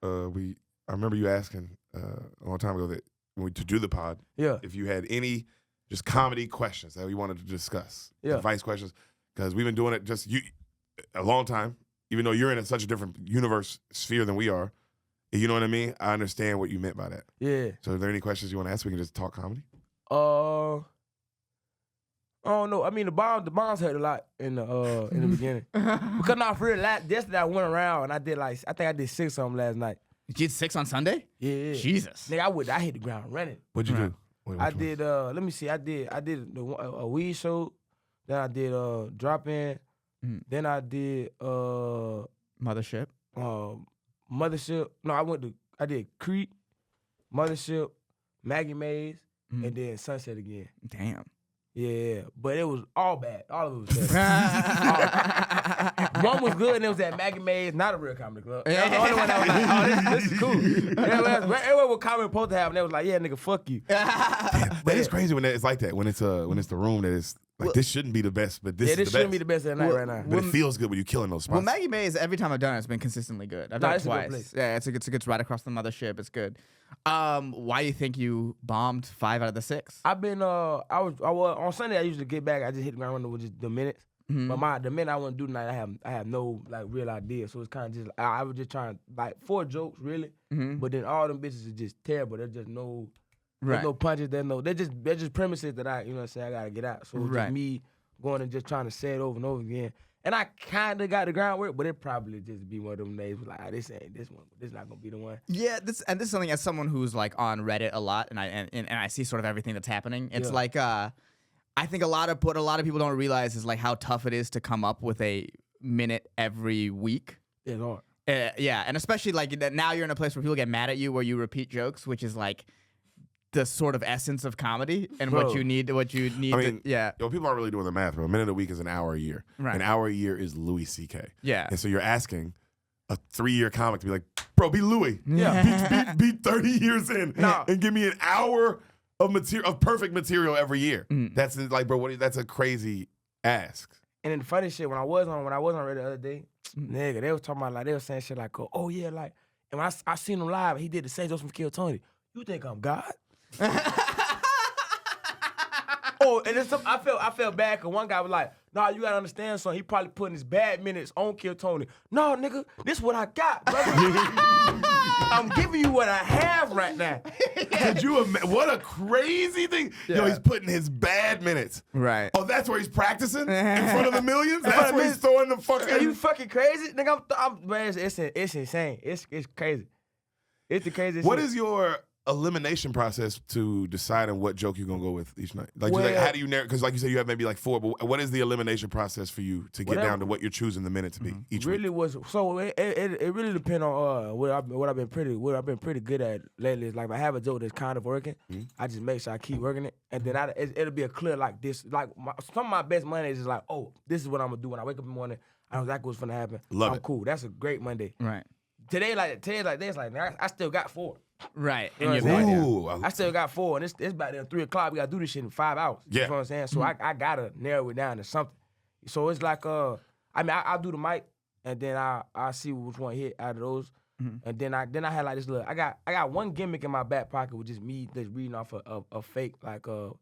I remember you asking a long time ago that to do the pod, if you had any just comedy questions that we wanted to discuss, advice questions, because we've been doing it a long time, even though you're in such a different universe sphere than we are. You know what I mean? I understand what you meant by that. Yeah. So, are there any questions you want to ask? We can just talk comedy. I don't know. I mean, the bombs hurt a lot in the beginning. Because not for real, yesterday I went around and I think I did 6 of them last night. You did 6 on Sunday? Yeah. Jesus. Nigga, I hit the ground running. What'd you do? I did. Let me see. I did a weed show. Then I did drop in. Then I did Mothership. Mothership. No, I did Creek, Mothership, Maggie Mays, and then Sunset again. Damn. Yeah, but it was all bad. All of it was bad. One was good, and it was at Maggie Mays, not a real comedy club. That was the only one that was like, oh, this is cool. Everyone was comedy supposed to have, and they was like, yeah, nigga, fuck you. But it's crazy when it's like that. When it's the room that is like, this shouldn't be the best, but this is the best. This shouldn't be the best of the night right now. But it feels good when you're killing those spots. Well, Maggie Mays, every time I've done it, it's been consistently good. I've done it twice. Yeah, it's a good right across the Mothership. It's good. Why do you think you bombed 5 out of the 6? I've been I was on Sunday. I usually get back. I just hit the ground running with just the minutes. But the minute I want to do tonight, I have no like real idea. So it's kind of just I was just trying like 4 jokes really, but then all them bitches are just terrible. There's just no. There's no punches. They're just premises that I gotta get out. So it's just me going and just trying to say it over and over again. And I kind of got the groundwork, but it probably just be one of them days like, this ain't this one. This not gonna be the one. Yeah, this is something as someone who's like on Reddit a lot, and I see sort of everything that's happening. It's like I think what a lot of people don't realize is like how tough it is to come up with a minute every week. It's hard. Yeah, and especially like now you're in a place where people get mad at you where you repeat jokes, which is like the sort of essence of comedy and what you need. People aren't really doing the math, bro. A minute a week is an hour a year. Right. An hour a year is Louis C.K. Yeah. And so you're asking a 3-year comic to be like, bro, be Louis. Yeah. Be 30 years in and give me an hour of perfect material every year. That's like, bro, that's a crazy ask. And then the funny shit, when I was on Reddit the other day, nigga, they was talking about like, they was saying shit like, oh yeah, like, and when I seen him live, he did the same jokes from Kill Tony. You think I'm God? And then I felt bad because one guy was like, nah, you gotta understand something. He probably putting his bad minutes on Kill Tony. No, nigga, this what I got, brother. I'm giving you what I have right now. Could you imagine? What a crazy thing. Yeah. Yo, he's putting his bad minutes. Right. Oh, that's where he's practicing? In front of the millions? That's where he's throwing the fucking... Are you fucking crazy? Nigga, man, it's insane. It's crazy. It's the craziest What shit. is your elimination process to deciding what joke you're gonna go with each night? Like, how do you narrow? Because like you said, you have maybe like 4. But what is the elimination process for you to get down to what you're choosing the minute to be each week? It really depends on what I've been pretty good at lately. Is like if I have a joke that's kind of working, I just make sure I keep working it, and then it'll be a clear like this. Like some of my best Mondays is like, oh, this is what I'm gonna do when I wake up in the morning. I know exactly what's gonna happen. I'm cool. That's a great Monday. Right. Today's like this. Like I still got 4. Right. You know I still got 4, and it's about 3 o'clock. We gotta do this shit in 5 hours. Yeah. You know what I'm saying? So I gotta narrow it down to something. So it's like I'll do the mic, and then I see which one hit out of those. And then I had like this little I got one gimmick in my back pocket with just me just reading off a fake like a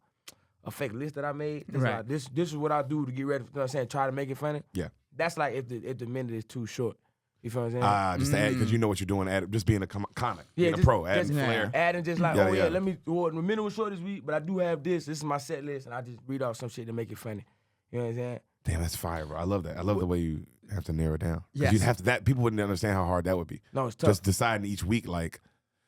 fake list that I made. Right. Like, this is what I do to get ready. You know what I'm saying? Try to make it funny. Yeah. That's like if the minute is too short. You feel what I'm saying? Just to add, because you know what you're doing, just being a comic, being a pro, adding flair. Adding just like, let me, the minute was short this week, but I do have this is my set list, and I just read off some shit to make it funny. You know what I'm saying? Damn, that's fire, bro. I love that. I love the way you have to narrow it down. Yes. You'd have to, people wouldn't understand how hard that would be. No, it's tough. Just deciding each week, like,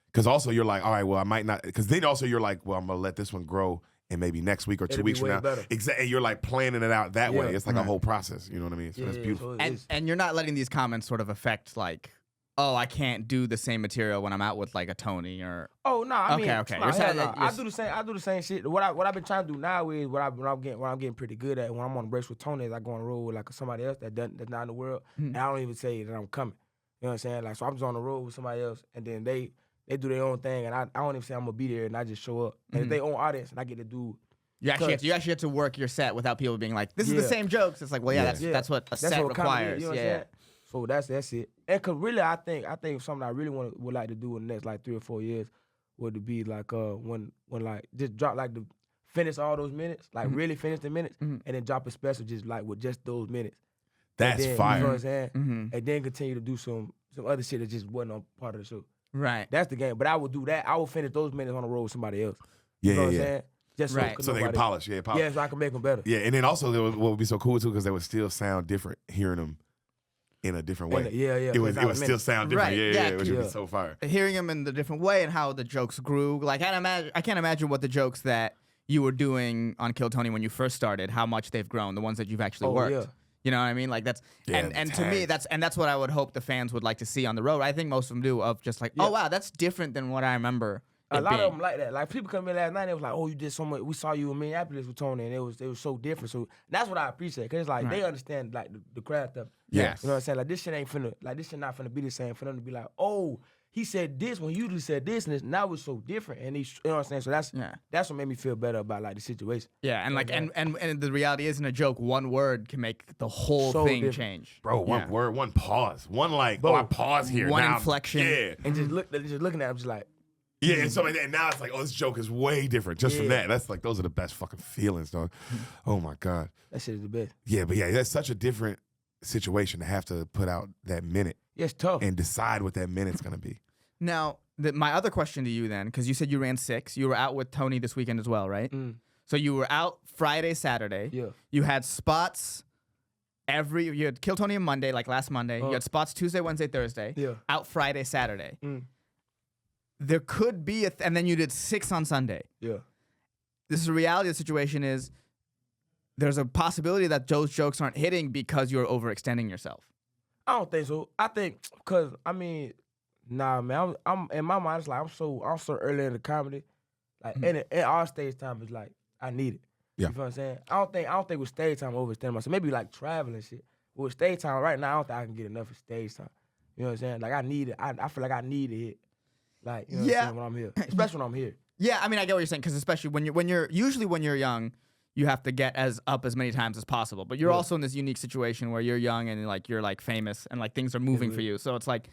because also you're like, all right, well, I might not, because then also you're like, well, I'm going to let this one grow. And maybe next week or 2 weeks from now. Exactly. You're like planning it out that way. It's like a whole process. You know what I mean? So that's beautiful. So and you're not letting these comments sort of affect like, oh, I can't do the same material when I'm out with like a Tony or. Oh no, I mean, okay. No, I do the same. I do the same shit. What I've been trying to do now is what I'm getting pretty good at. When I'm on the breaks with Tony, is I go on the road with like somebody else that's not in the world, and I don't even say that I'm coming. You know what I'm saying? Like, so I'm just on the road with somebody else, and then they do their own thing, and I don't even say I'm gonna be there, and I just show up. And if they own audience, and I get to do. You actually have to work your set without people being like, this is the same jokes. It's like, well, that's what a set requires. You know what I'm saying? So that's it. And cause really, I think something I really would like to do in the next like 3 or 4 years would to be like when like just drop like the finish all those minutes, like really finish the minutes, and then drop a special just like with just those minutes. That's then, fire. You know what I'm saying? And then continue to do some other shit that just wasn't on part of the show. Right. That's the game. But I would do that. I would finish those minutes on the road with somebody else. You know what I'm saying? Just so they can polish. Yeah, polish. Yeah, so I can make them better. Yeah, and then also what would be so cool too because they would still sound different hearing them in a different way. It would still sound different. Right. Yeah, which would be so fire. Hearing them in the different way and how the jokes grew. Like I can't imagine what the jokes that you were doing on Kill Tony when you first started, how much they've grown, the ones that you've actually worked. Yeah. You know what I mean? Like that's and to me that's what I would hope the fans would like to see on the road. I think most of them do of just like, oh wow, that's different than what I remember. A lot of them like that. Like people come in last night, they was like, "Oh, you did so much. We saw you in Minneapolis with Tony, and it was so different." So that's what I appreciate, cause it's like they understand like the craft of it. Yes. You know what I'm saying? Like this shit ain't finna, like this shit not finna be the same for them to be like, "Oh, he said this when you just said this, and this now it's so different." And he, you know what I'm saying? So that's what made me feel better about like the situation. Yeah, and like and the reality is in a joke, one word can make the whole thing change. Bro, one word, one pause, one like, I pause here. One now, inflection. Yeah. And just looking at him, just like. Yeah, and so like that, now it's like, oh, this joke is way different just from that. That's like, those are the best fucking feelings, dog. Oh my God. That shit is the best. Yeah, but that's such a different situation to have to put out that minute. Yeah, it's tough. And decide what that minute's gonna be. Now, my other question to you then, because you said you ran 6, you were out with Tony this weekend as well, right? So you were out Friday, Saturday. Yeah. You had spots you had Kill Tony on Monday, like last Monday. You had spots Tuesday, Wednesday, Thursday. Yeah. Out Friday, Saturday. There could be and then you did 6 on Sunday. Yeah. This is the reality of the situation is there's a possibility that those jokes aren't hitting because you're overextending yourself. I don't think so. I think because nah, man. I'm in my mind. It's like I'm so early in the comedy, like in our stage time is like I need it. Yeah. You feel what I'm saying? I don't think with stage time overextending myself. Maybe like traveling and shit. But with stage time right now, I don't think I can get enough of stage time. You know what I'm saying? Like I need it. I feel like I need a hit. Like, you know what I'm saying, when I'm here. Especially when I'm here. Yeah, I mean, I get what you're saying, because especially when you're young, you have to get as many times as possible. But you're also in this unique situation where you're young and like you're like famous and like things are moving for you. So it's like,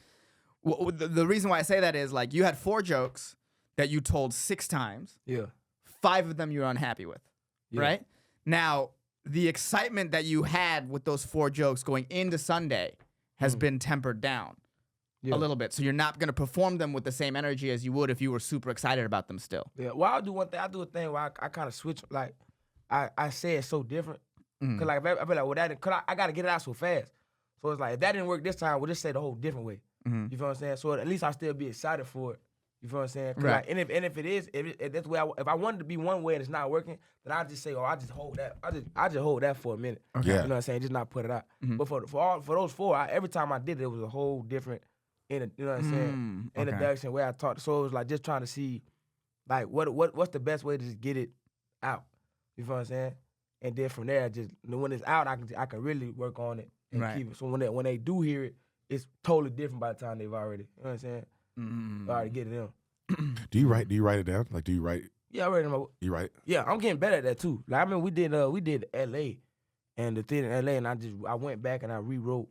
the reason why I say that is like you had 4 jokes that you told 6 times. Yeah. 5 of them you were unhappy with, right? Now, the excitement that you had with those 4 jokes going into Sunday has been tempered down. A little bit, so you're not gonna perform them with the same energy as you would if you were super excited about them still. Yeah, well, I'll do one thing. I do a thing where I kind of switch. Like, I say it so different. Cause like I feel like, well, cause I gotta get it out so fast. So it's like if that didn't work this time, we'll just say the whole different way. You feel what I'm saying? So at least I still be excited for it. You feel what I'm saying? Right. Like, and if it is, if that's the way if I wanted to be one way and it's not working, then I just say, I just hold that. I just hold that for a minute. Okay. You know what I'm saying? Just not put it out. But for those 4, every time I did it, it was a whole different. You know what I'm saying? Introduction where I talked. So it was like just trying to see, like what's the best way to just get it out. You feel what I'm saying? And then from there, just when it's out, I can really work on it and keep it. So when they do hear it, it's totally different by the time they've already. You know what I'm saying? Already get it in. Do you write it down? Like, do you write? Yeah, I write it. You write? Yeah, I'm getting better at that too. Like I mean, we did L.A. and the thing in L.A. and I went back and I rewrote.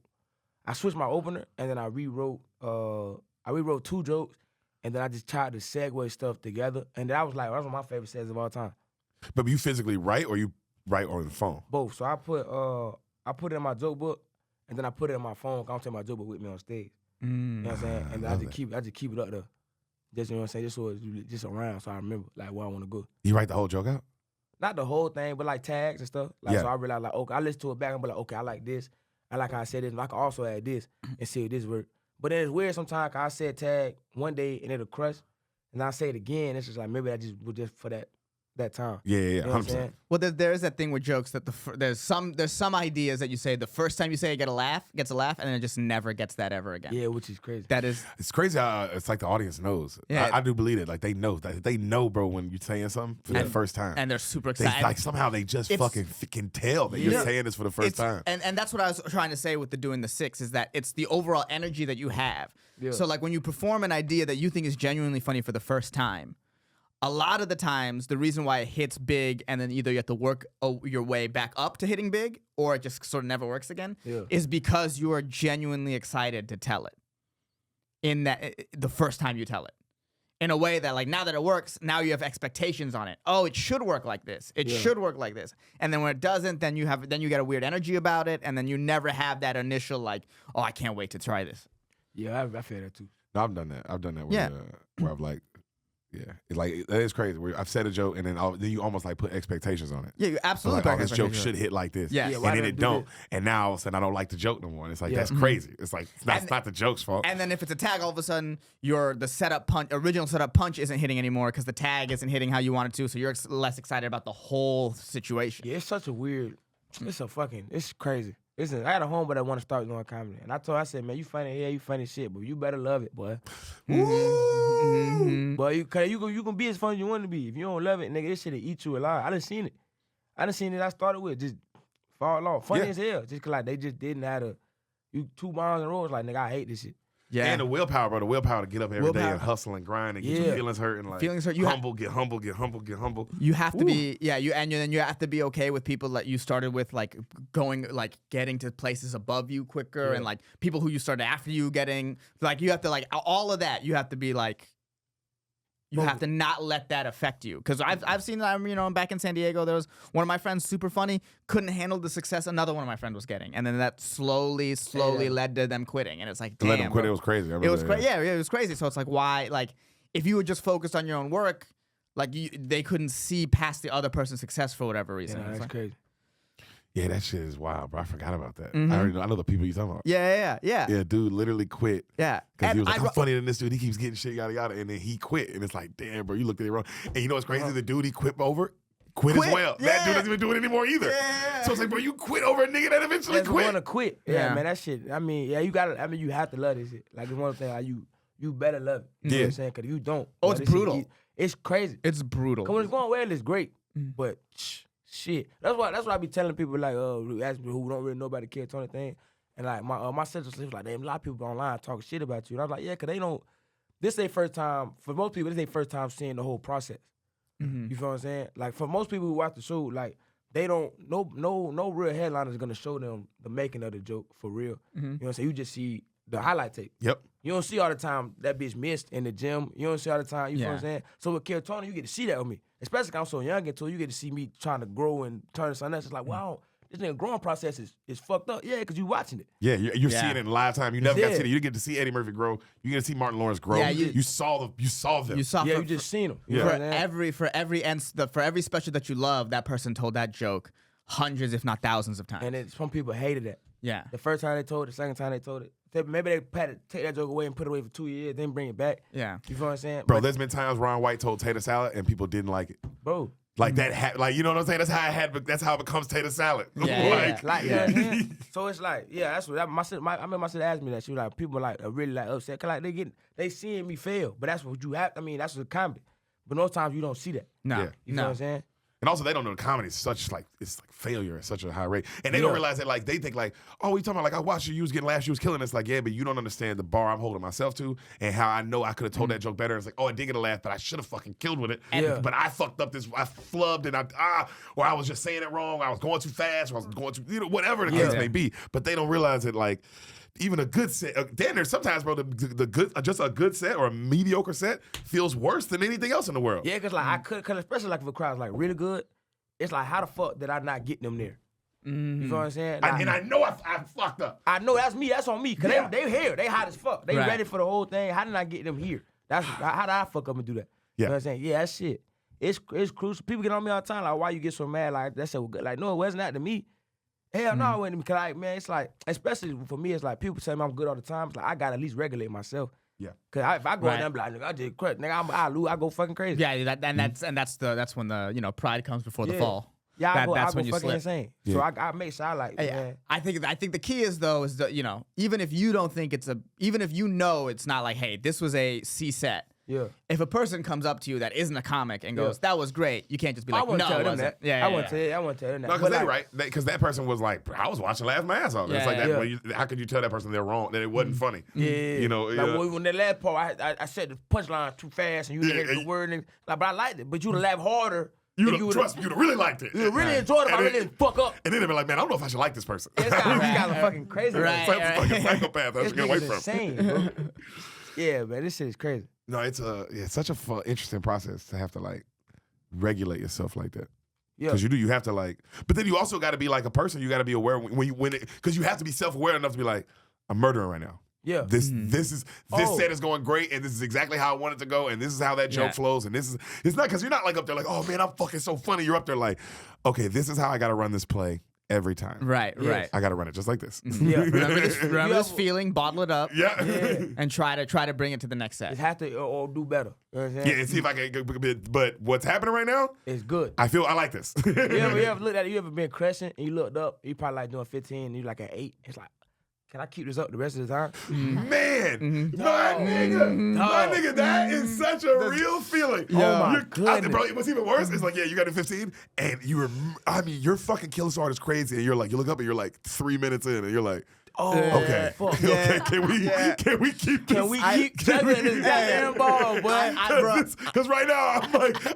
I switched my opener and then I rewrote 2 jokes and then I just tried to segue stuff together and that was one of my favorite sets of all time. But you physically write or you write on the phone? Both. So I put it in my joke book and then I put it in my phone. I don't take my joke book with me on stage. You know what I'm saying? And I just keep it up there. Just, you know what I'm saying? Just so it's just around so I remember like where I want to go. You write the whole joke out? Not the whole thing, but like tags and stuff. So I realized like, okay, I listen to it back and be like, okay, I like this. I like how I said this, and I can also add this and see if this work. But then it's weird sometimes, cause I said tag one day and it'll crush, and I say it again. It's just like maybe I just was just for that time. Yeah, you know 100%. Well, there is that thing with jokes that there's some ideas that you say the first time you say it gets a laugh, and then it just never gets that ever again. Yeah, which is crazy. It's crazy how it's like the audience knows. Yeah, I do believe it. Like they know, bro, when you're saying something for the first time, and they're super excited. Like somehow they just fucking can tell that you're saying this for the first time. And that's what I was trying to say with doing the 6 is that it's the overall energy that you have. Yeah. So like when you perform an idea that you think is genuinely funny for the first time, a lot of the times, the reason why it hits big and then either you have to work your way back up to hitting big or it just sort of never works again is because you are genuinely excited to tell it in that the first time you tell it. In a way that, like, now that it works, now you have expectations on it. Oh, it should work like this. It should work like this. And then when it doesn't, then you get a weird energy about it, and then you never have that initial, like, oh, I can't wait to try this. Yeah, I feel that too. No, I've done that. I've done that where I've like, it's like that is crazy. Where I've said a joke and then you almost like put expectations on it. Yeah, you absolutely. So like, this joke should hit like this. Yeah, and then it don't. And now all of a sudden I don't like the joke no more. And it's like that's crazy. It's like it's not the joke's fault. And then if it's a tag, all of a sudden the original setup punch isn't hitting anymore because the tag isn't hitting how you want it to. So you're less excited about the whole situation. Yeah, it's such a weird. It's crazy. Listen, I had a homeboy that want to start doing comedy, and I said, man, you funny, you funny shit, but you better love it, boy. But you can be as funny as you want to be. If you don't love it, nigga, this shit'll eat you alive. I done seen it. I started with just fall off, funny as hell, just cause like they just didn't have you 2 miles in a row. It's like, nigga, I hate this shit. Yeah, and the willpower, bro. The willpower to get up every day and hustle and grind and get your feelings hurt and like humble, get humble, get humble, get humble. You have to be, and then you have to be okay with people that you started with, like getting to places above you quicker, and like people who you started after you getting, like you have to like all of that. You have to be like. You have to not let that affect you. Because I've seen that, I'm back in San Diego, there was one of my friends, super funny, couldn't handle the success another one of my friends was getting. And then that slowly led to them quitting. And it's like, damn. Let them quit, it was crazy. It was crazy. Yeah, it was crazy. So it's like, why? Like, if you were just focused on your own work, like, they couldn't see past the other person's success for whatever reason. Yeah, that's crazy. Yeah, that shit is wild, bro. I forgot about that. I know the people you talking about. Yeah. Yeah, dude literally quit. Yeah. Because he was like, I'm funnier than this dude. He keeps getting shit, yada, yada. And then he quit. And it's like, damn, bro, you looked at it wrong. And you know what's crazy? The dude he quit as well. Yeah. That dude doesn't even do it anymore either. Yeah. So it's like, bro, you quit over a nigga that eventually quit. Want to quit. Yeah, man, that shit. You have to love this shit. Like, it's one thing, like, you better love it. You know what I'm saying? Because if you don't. Oh, it's brutal. It's crazy. It's brutal. Because when it's going well, it's great. But, shit. That's why I be telling people, like, ask me who don't really know about the Kid Tony thing. And like my sister was like, damn, a lot of people online talking shit about you. And I was like, yeah, because they don't, this is their first time, for most people, this is their first time seeing the whole process. You feel what I'm saying? Like, for most people who watch the show, like, they don't, no real headliner is going to show them the making of the joke for real. You know what I'm saying? You just see the highlight tape. Yep. You don't see all the time that bitch missed in the gym. You don't see all the time, you feel what I'm saying? So with Kid Tony, you get to see that with me. Especially because I'm so young until you get to see me trying to grow and turn something else. It's like, wow, this nigga growing process is fucked up. Yeah, because you watching it. Yeah, you're seeing it in live time. You never got to see it. You didn't get to see Eddie Murphy grow. You get to see Martin Lawrence grow. Yeah, you saw them. You just seen them. For every special that you love, that person told that joke hundreds, if not thousands of times. And some people hated it. Yeah. The first time they told it, the second time they told it. Maybe they take that joke away and put it away for 2 years, then bring it back. Yeah. You feel what I'm saying? Bro, there's been times Ron White told tater salad and people didn't like it. Bro. Like that, like, you know what I'm saying? That's how it becomes tater salad. So it's like, that's what my sister asked me that. She was like, people like are really like upset, cause like they seeing me fail, but that's what you have. I mean, that's what comedy. But most times you don't see that. No, you know what I'm saying? And also, they don't know the comedy is such like it's like failure at such a high rate, and they don't realize that like they think like, oh, we talking about like I watched you was getting laughs, you was killing. It's like, yeah, but you don't understand the bar I'm holding myself to, and how I know I could have told that joke better. It's like, oh, I did get a laugh, but I should have fucking killed with it. But I fucked up this, I flubbed, and or I was just saying it wrong, or I was going too fast, or I was going too, whatever the case may be. But they don't realize that like. Even a good set, damn, there's sometimes, bro, the good, just a good set or a mediocre set feels worse than anything else in the world. Yeah, because like cause especially like if a crowd's like really good, it's like how the fuck did I not get them there? You know what I'm saying? Like, and I know I fucked up. I know that's me. That's on me. Cause they here, they hot as fuck. They ready for the whole thing. How did I get them here? How did I fuck up and do that? You know what I'm saying? Yeah, that shit. It's crucial. People get on me all the time like, why you get so mad? Like that's so good. Like no, it wasn't that to me. Hell no, it wasn't. Because like, man, it's like, especially for me, it's like people tell me I'm good all the time. It's like I gotta at least regulate myself. Yeah. Cause if I go in there and be like, nigga, I did crap, nigga, I lose, I go fucking crazy. Yeah, that's when the pride comes before the fall. Yeah, I go fucking slip. Insane. Yeah. So I make sure I like. Yeah. Man. I think the key is though even if you don't think even if you know it's not like, hey, this was a C set. Yeah. If a person comes up to you that isn't a comic and goes, "That was great," you can't just be like, I wouldn't "No, tell it them wasn't." that. I wouldn't tell them that. No, because they're right. Because that person was like, I was watching laugh my ass off. It's like that. Yeah. Well, how could you tell that person they're wrong, that it wasn't funny? Yeah. You know, like when that last part, I said the punchline too fast and you didn't hit the word. And, like, but I liked it. But you'd have laughed harder. Trust me, you'd have really liked it. You'd have really enjoyed it, but I really didn't fuck up. And then they'd be like, man, I don't know if I should like this person. This guy's fucking crazy. Right. It's like a fucking psychopath. I should get away from. Insane, bro. Yeah, man, this shit is crazy. No, it's such a fun, interesting process to have to like regulate yourself like that. Yeah, because you have to like, but then you also got to be like a person. You got to be aware because you have to be self-aware enough to be like, I'm murdering right now. Yeah, this set is going great, and this is exactly how I want it to go, and this is how that joke flows, and it's not because you're not like up there like, oh man, I'm fucking so funny. You're up there like, okay, this is how I got to run this play every time. Right. I got to run it just like this. Yeah, remember this feeling, bottle it up. Yeah. And try to bring it to the next set. It has to or do better. You know what I'm saying? Yeah, and see if I can. But what's happening right now? It's good. I like this. you ever looked at it? You ever been crushing and you looked up? You probably like doing 15 and you like at 8. It's like, can I keep this up the rest of the time? Man, my nigga, that is such a real feeling. Oh my goodness. Bro, what's even worse is like, yeah, you got to 15, and your fucking kill art is crazy, and you're like, you look up and you're like 3 minutes in, and you're like, okay, fuck. Okay, can we keep this? Can we keep juggling this goddamn ball, boy? Because right now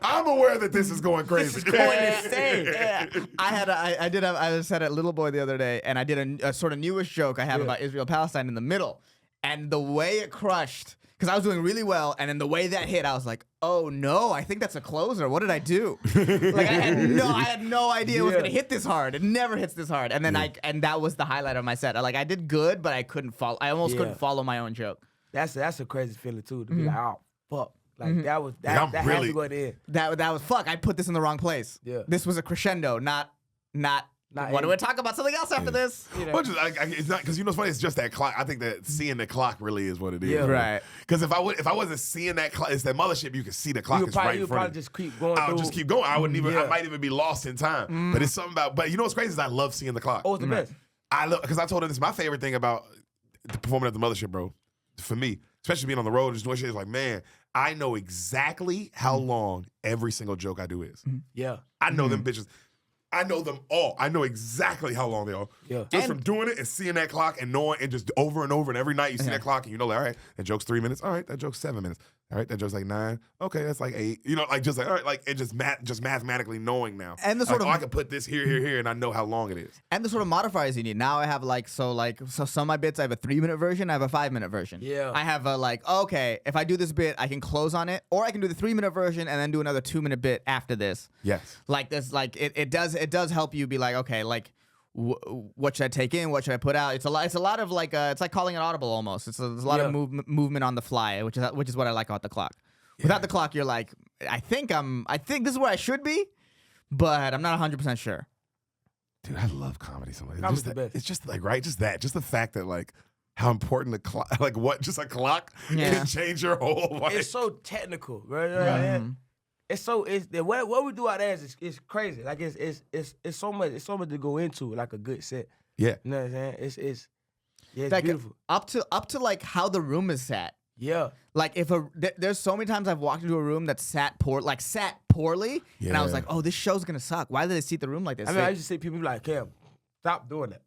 I'm aware that this is going crazy. This is going insane. I said at Little Boy the other day, and I did a sort of newish joke I have about Israel Palestine in the middle, and the way it crushed. Because I was doing really well, and then the way that hit, I was like, "Oh no, I think that's a closer. What did I do?" Like I had no idea it was gonna hit this hard. It never hits this hard. And then and that was the highlight of my set. I did good, but I couldn't follow. I almost couldn't follow my own joke. That's a crazy feeling too. To be like, oh fuck, like that had to go in. That was fuck. I put this in the wrong place. Yeah, this was a crescendo, not. What do we talk about? Something else after this? You know? Well, it's not because what's funny. It's just that clock. I think that seeing the clock really is what it is. Yeah. Right. Because if I wasn't seeing that clock, it's that mothership. You can see the clock is right in front. You probably just keep going. I would just keep going. I wouldn't even. I might even be lost in time. But it's something about. But you know what's crazy is I love seeing the clock. Oh, it's the best. I love because I told her this. My favorite thing about performing at the mothership, bro, for me, especially being on the road, just doing shit, is like, man, I know exactly how long every single joke I do is. Yeah. I know them bitches. I know them all. I know exactly how long they are. Yeah. Just from doing it and seeing that clock and knowing and just over and over and every night you see that clock and you know, like, all right, that joke's 3 minutes. All right, that joke's 7 minutes. All right, that joke's like 9. Okay, that's like 8. You know, like just like all right, like it just mathematically knowing now. And the sort of I can put this here, and I know how long it is. And the sort of modifiers you need. Now I have so some of my bits I have a 3-minute version, I have a 5-minute version. Yeah. I have okay, if I do this bit, I can close on it, or I can do the 3-minute version and then do another 2-minute bit after this. Yes. Like this, like it does help you be like, okay, like what should I take in? What should I put out? It's a lot of like it's like calling an audible almost. There's a lot of movement on the fly, which is what I like about the clock. Yeah. Without the clock, you're like, I think this is where I should be, but I'm not 100% sure. Dude, I love comedy so much. It's just like just the fact that like how important the clock, like what just a clock can change your whole life. It's so technical, right? What we do out there is crazy. Like it's so much to go into like a good set. Yeah, you know what I'm saying? It's like, beautiful. Up to like how the room is set. Yeah, like there's so many times I've walked into a room that sat poorly, and I was like, oh, this show's gonna suck. Why did they seat the room like this? I mean, I used to see people be like, Cam, stop doing that.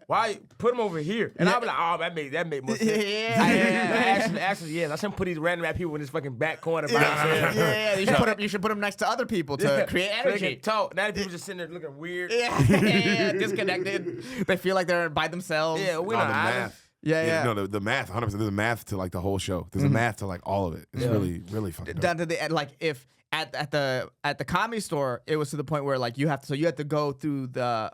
Why put them over here? And I'll be like, oh, that make more sense. Actually, I shouldn't put these random ass people in this fucking back corner by themselves. You should put them next to other people to create energy. They can talk. Now people just sitting there looking weird. Disconnected. They feel like they're by themselves. Yeah, we're not the math. Yeah. No, the math, 100%. There's a math to like the whole show. There's a math to like all of it. It's really, really fucking dope. Down to the end, like if at the Comedy Store, it was to the point where like you have to go through the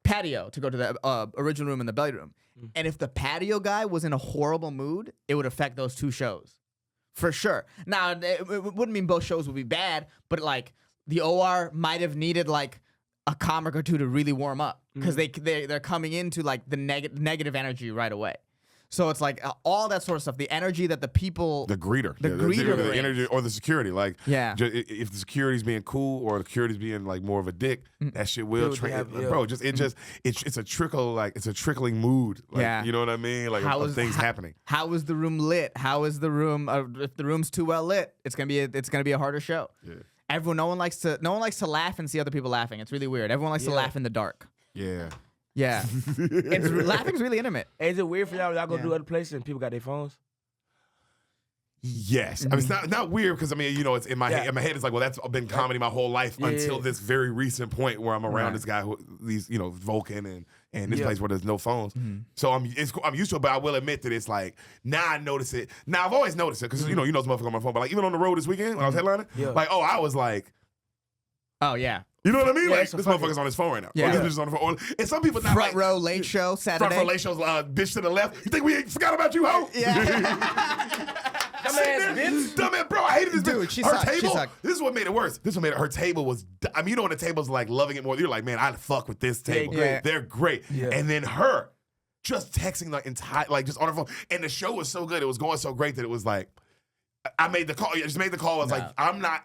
patio to go to the original room and the belly room. And if the patio guy was in a horrible mood, it would affect those two shows. For sure. Now, it wouldn't mean both shows would be bad, but like the OR might have needed like a comic or two to really warm up because they're coming into like the negative energy right away. So it's like all that sort of stuff. The energy that the people, the greeter, the energy or the security. Like, yeah, if the security's being cool or the security's being like more of a dick, that shit will bro. It's a trickle, like it's a trickling mood. Like, you know what I mean? Like of things happening. How is the room lit? How is the room? If the room's too well lit, it's gonna be a harder show. Yeah. No one likes to laugh and see other people laughing. It's really weird. Everyone likes to laugh in the dark. Yeah. Yeah. Laughing's really intimate. Hey, is it weird for y'all go do other places and people got their phones? Yes. I mean, it's not weird because, I mean, you know, it's in my head. In my head, it's like, well, that's been comedy my whole life until this very recent point where I'm around this guy, Vulcan and this place where there's no phones. So I'm used to it, but I will admit that it's like, now I notice it. Now, I've always noticed it because, you know, this motherfucker on my phone. But like, even on the road this weekend when I was headlining, like, I was like, oh, yeah. You know what I mean? Like, this motherfucker's on his phone right now. Yeah. This bitch is on the phone. And some people not front row late show Saturday. Front row late shows, bitch to the left. You think we ain't forgot about you, ho? Yeah. Dumbass bitch. Dumbass, bro. I hated this dude. Her table. This is what made it worse. Her table was. I mean, you know when the table's like loving it more. You're like, man, I fuck with this table. They're great. Yeah. And then her, just texting the entire, like just on her phone. And the show was so good. It was going so great that it was like, I made the call. I just made the call. I was like,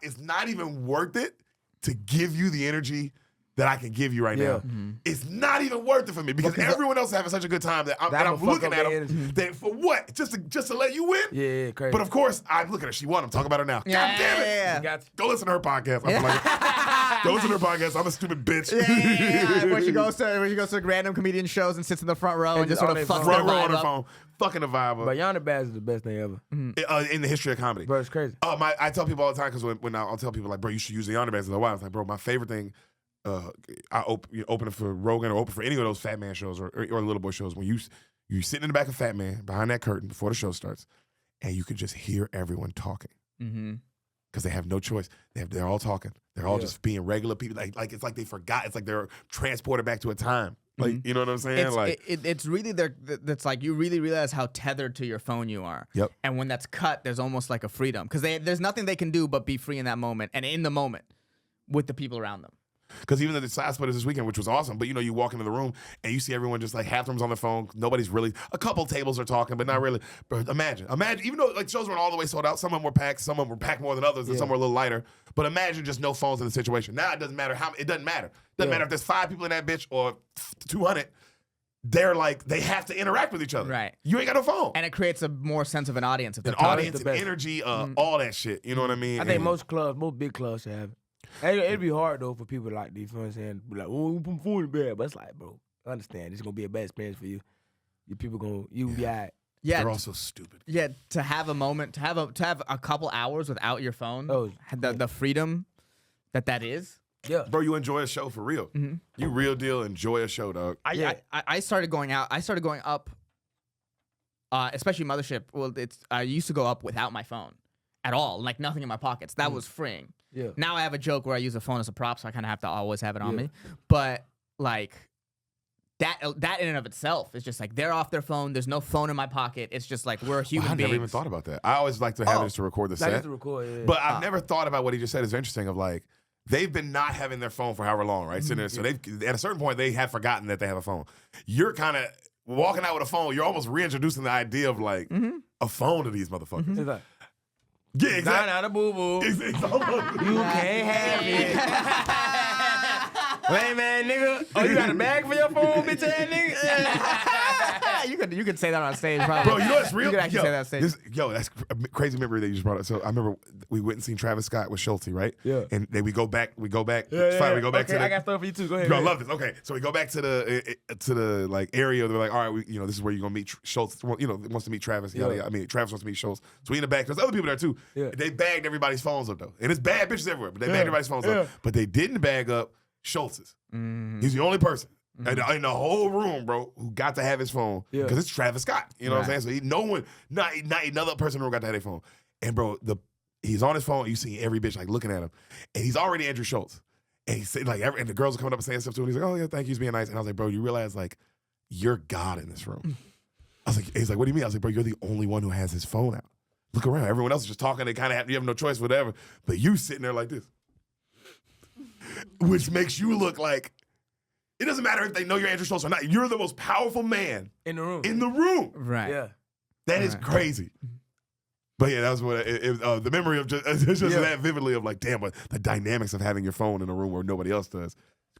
it's not even worth it to give you the energy that I can give you right now. It's not even worth it for me because everyone else is having such a good time that I'm looking at them. That for what? Just to let you win? Yeah, crazy. But of course, I look at her. She won. I'm talking about her now. God damn it! Yeah. Go listen to her podcast. Go listen to her podcast. I'm a stupid bitch. Yeah. When she goes to random comedian shows and sits in the front row and just sort of fucks front row on her phone, fucking the vibe up. But Yonder Bass is the best thing ever in the history of comedy. Bro, it's crazy. I tell people all the time because when I'll tell people like, bro, you should use the Yonder Bass. Why? I was like, bro, my favorite thing. I open it for Rogan or open for any of those Fat Man shows or Little Boy shows when you sitting in the back of Fat Man behind that curtain before the show starts, and you can just hear everyone talking because they have no choice. They're all talking. They're all just being regular people. Like it's like they forgot. It's like they're transported back to a time. Like you know what I'm saying? It's really there. That's like you really realize how tethered to your phone you are. Yep. And when that's cut, there's almost like a freedom because there's nothing they can do but be free in that moment and in the moment with the people around them. Because even the side splitters this weekend, which was awesome, but you walk into the room and you see everyone just like half of them's on their phone. Nobody's really. A couple tables are talking, but not really. But imagine, even though like shows weren't all the way sold out, some of them were packed, some of them were packed more than others, and some were a little lighter. But imagine just no phones in the situation. Now it doesn't matter how. It doesn't matter. Doesn't matter if there's 5 people in that bitch or 200. They're like they have to interact with each other. Right. You ain't got no phone, and it creates a more sense of an audience. An audience, and energy, all that shit. You know what I mean? I think most big clubs should have it. It'd be hard though for people like these, you know what I'm saying? Be like, oh, we put food in bed, but it's like, bro, I understand. It's gonna be a bad experience for you. You people you be all right. Yeah, they're also stupid. Yeah, to have a moment, to have a couple hours without your phone, the freedom that is. Yeah, bro, you enjoy a show for real. You real deal enjoy a show, dog. I started going out. I started going up, especially Mothership. Well, I used to go up without my phone at all, like nothing in my pockets. That was freeing. Yeah. Now I have a joke where I use a phone as a prop, so I kind of have to always have it on me. But like that in and of itself is just like they're off their phone. There's no phone in my pocket. It's just like we're human beings. I never even thought about that. I always like to have this to record the set. But I've never thought about what he just said. It's interesting. Of like they've been not having their phone for however long, right? Sitting there, so they at a certain point they have forgotten that they have a phone. You're kind of walking out with a phone. You're almost reintroducing the idea of like a phone to these motherfuckers. It's like, yeah, exactly. Not a boo-boo. Exactly. You can't have it. Lame man, nigga. Oh, you got a bag for your phone, bitch ass nigga? You could say that on stage, probably. Bro, you know what's real? You could actually say that on stage. That's a crazy memory that you just brought up. So I remember we went and seen Travis Scott with Schulte, right? Yeah. And then we go back. Yeah, We go back to the. I got stuff for you too. Go ahead. Bro, I love this. Okay, so we go back to the like area. They're like, all right, this is where you're gonna meet Schultz. Wants to meet Travis. I mean, Travis wants to meet Schultz. So we in the back. There's other people there too. Yeah. They bagged everybody's phones up though, and it's bad bitches everywhere. But they bagged everybody's phones up. But they didn't bag up Schultz's. He's the only person in the whole room, bro, who got to have his phone because it's Travis Scott. You know what I'm saying? So not another person in the room got to have their phone. And bro, he's on his phone. You see every bitch like looking at him, and he's already Andrew Schultz. And he's like, and the girls are coming up and saying stuff to him. He's like, oh yeah, thank you, he's being nice. And I was like, bro, you realize like you're God in this room. I was like, he's like, what do you mean? I was like, bro, you're the only one who has his phone out. Look around. Everyone else is just talking. They kind of you have no choice, whatever. But you sitting there like this, which makes you look like It doesn't matter if they know you're Andrew Schultz or not. You're the most powerful man in the room. In the room. Right. Yeah. That is crazy. But yeah, that was what the memory of just that vividly of like, damn, but the dynamics of having your phone in a room where nobody else does.